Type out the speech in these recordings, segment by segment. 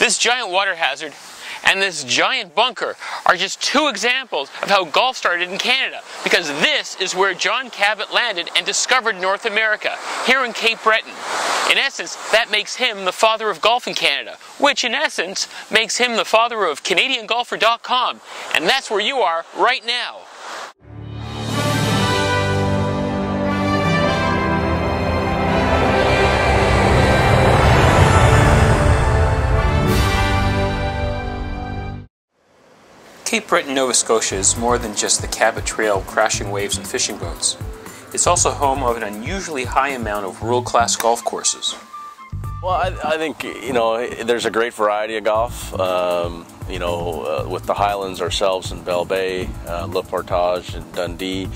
This giant water hazard and this giant bunker are just two examples of how golf started in Canada, because this is where John Cabot landed and discovered North America, here in Cape Breton. In essence, that makes him the father of golf in Canada, which in essence makes him the father of CanadianGolfer.com, and that's where you are right now. Cape Breton, Nova Scotia is more than just the Cabot Trail, crashing waves and fishing boats. It's also home of an unusually high amount of world-class golf courses. Well, I think, you know, there's a great variety of golf. With the Highlands ourselves in Bell Bay, Le Portage and Dundee,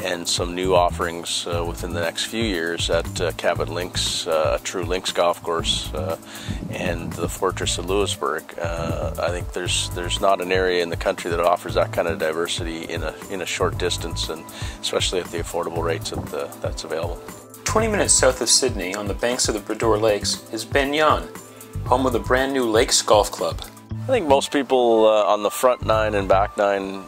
and some new offerings within the next few years at Cabot Links, a true links golf course, and the Fortress of Louisbourg. I think there's not an area in the country that offers that kind of diversity in a short distance, and especially at the affordable rates that's available. 20 minutes south of Sydney, on the banks of the Bredor Lakes, is Ben Yon, home of the brand new Lakes Golf Club. I think most people on the front nine and back nine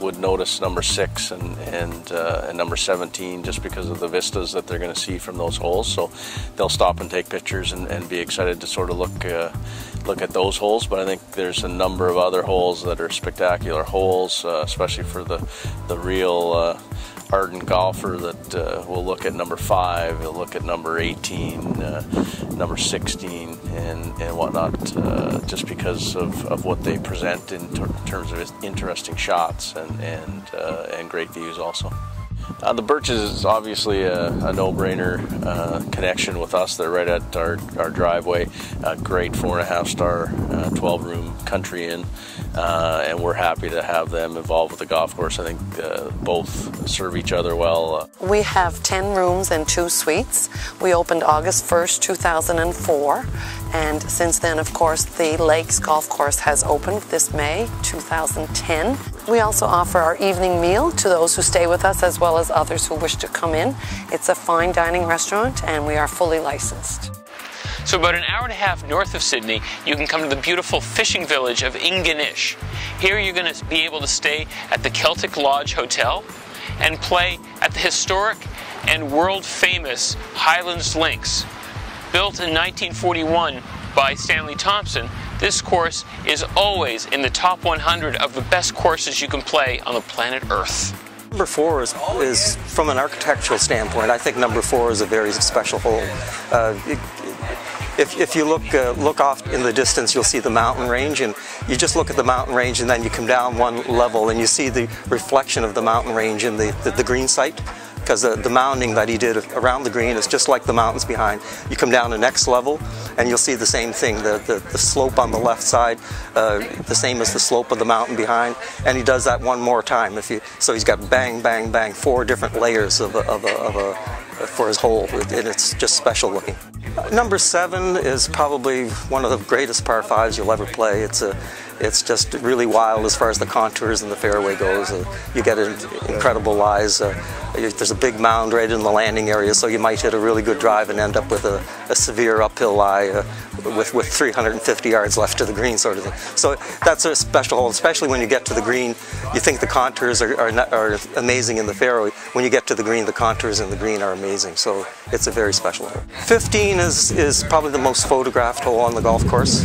would notice number 6 and number 17, just because of the vistas that they're going to see from those holes. So they'll stop and take pictures and be excited to sort of look at those holes. But I think there's a number of other holes that are spectacular holes, especially for the real ardent golfer that will look at number 5, he'll look at number 18, number 16, and whatnot, just because of what they present in terms of interesting shots and great views also. The Birches is obviously a no-brainer connection with us. They're right at our driveway. A great 4.5-star 12-room country inn, and we're happy to have them involved with the golf course. I think both serve each other well. We have 10 rooms and 2 suites. We opened August 1st, 2004, and since then, of course, the Lakes Golf Course has opened this May 2010. We also offer our evening meal to those who stay with us, as well as others who wish to come in. It's a fine dining restaurant, and we are fully licensed. So about an hour and a half north of Sydney, you can come to the beautiful fishing village of Ingonish. Here you're going to be able to stay at the Celtic Lodge Hotel and play at the historic and world-famous Highlands Links. Built in 1941 by Stanley Thompson, this course is always in the top 100 of the best courses you can play on the planet Earth. Number 4 is from an architectural standpoint, I think number 4 is a very special hole. If you look off in the distance, you'll see the mountain range, and you just look at the mountain range and then you come down one level and you see the reflection of the mountain range in the green site, because the mounding that he did around the green is just like the mountains behind. You come down the next level and you'll see the same thing, the slope on the left side, the same as the slope of the mountain behind, and he does that one more time. So he's got bang, bang, bang, 4 different layers for his hole, and it's just special looking. Number 7 is probably one of the greatest par 5s you'll ever play. It's just really wild as far as the contours and the fairway goes. You get incredible lies. There's a big mound right in the landing area, so you might hit a really good drive and end up with a severe uphill lie with 350 yards left to the green, sort of thing. So that's a special hole, especially when you get to the green. You think the contours are amazing in the fairway. When you get to the green, the contours in the green are amazing. So it's a very special hole. 15 is probably the most photographed hole on the golf course.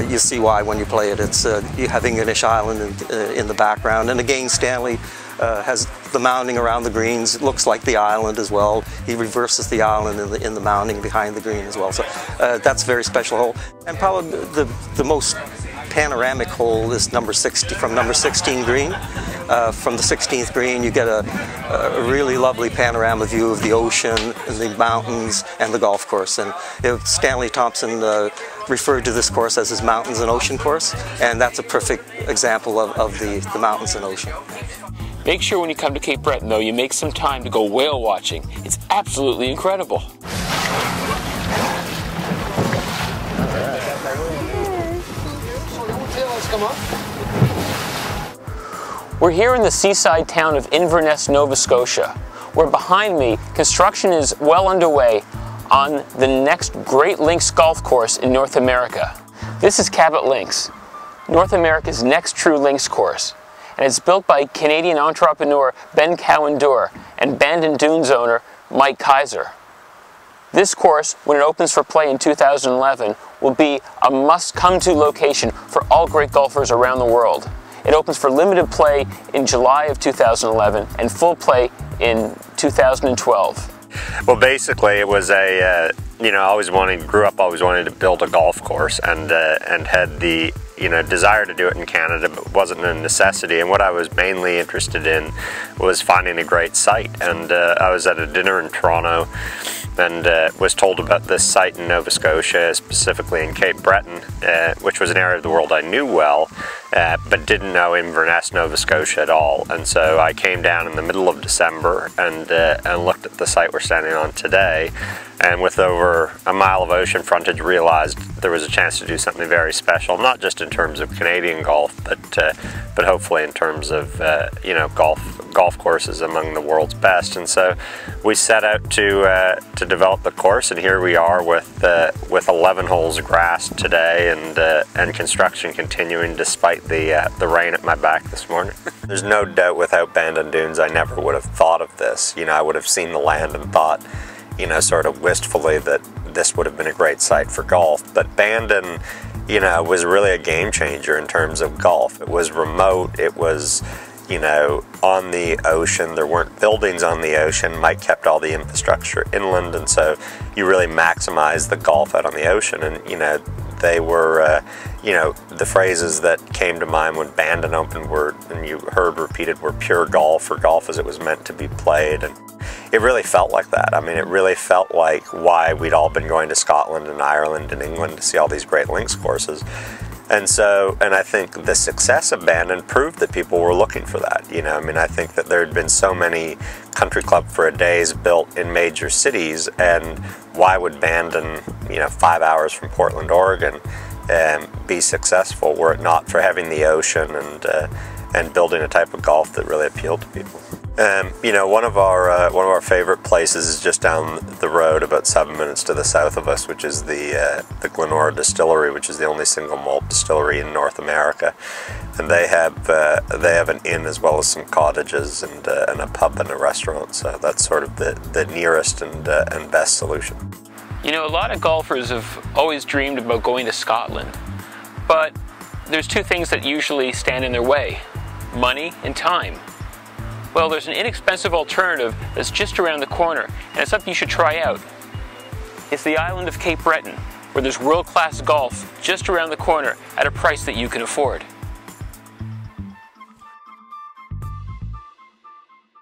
You see why when you play it. It's you have Ingonish Island in the background, and again Stanley has the mounding around the greens. It looks like the island as well. He reverses the island in the mounding behind the green as well. So that's a very special hole. And probably the most panoramic hole is number 60, from number 16 green. From the 16th green, you get a really lovely panorama view of the ocean and the mountains and the golf course. And Stanley Thompson referred to this course as his mountains and ocean course, and that's a perfect example of the mountains and ocean. Make sure when you come to Cape Breton, though, you make some time to go whale watching. It's absolutely incredible. We're here in the seaside town of Inverness, Nova Scotia, where behind me, construction is well underway on the next Great Links golf course in North America. This is Cabot Links, North America's next true links course, and it's built by Canadian entrepreneur Ben Cowan-Dure and Bandon Dunes owner Mike Kaiser. This course, when it opens for play in 2011, will be a must-come-to location for all great golfers around the world. It opens for limited play in July of 2011 and full play in 2012. Well, basically, it was a grew up always wanting to build a golf course, and had the desire to do it in Canada, but it wasn't a necessity. And what I was mainly interested in was finding a great site. And I was at a dinner in Toronto and was told about this site in Nova Scotia, specifically in Cape Breton, which was an area of the world I knew well, but didn't know Inverness, Nova Scotia at all. And so I came down in the middle of December and looked at the site we're standing on today, and with over a mile of ocean frontage realized there was a chance to do something very special, not just in terms of Canadian golf, but hopefully in terms of golf courses among the world's best. And so we set out to develop the course, and here we are with 11 holes of grass today, and construction continuing despite the rain at my back this morning. There's no doubt without Bandon Dunes I never would have thought of this. I would have seen the land and thought, sort of wistfully, that this would have been a great site for golf. But Bandon, was really a game changer in terms of golf. It was remote, it was on the ocean. There weren't buildings on the ocean. Mike kept all the infrastructure inland, and so you really maximized the golf out on the ocean. And they were the phrases that came to mind when Bandon opened were, and you heard repeated, were pure golf, or golf as it was meant to be played. And it really felt like that. I mean, it really felt like why we'd all been going to Scotland and Ireland and England to see all these great links courses. And I think the success of Bandon proved that people were looking for that. I think that there had been so many country club for a days built in major cities, and why would Bandon, 5 hours from Portland, Oregon, be successful were it not for having the ocean and building a type of golf that really appealed to people. One of our favorite places is just down the road, about 7 minutes to the south of us, which is the Glenora Distillery, which is the only single malt distillery in North America, and they have an inn as well as some cottages and a pub and a restaurant. So that's sort of the nearest and best solution. A lot of golfers have always dreamed about going to Scotland, but there's two things that usually stand in their way: money and time. Well, there's an inexpensive alternative that's just around the corner, and it's something you should try out. It's the island of Cape Breton, where there's world-class golf just around the corner at a price that you can afford.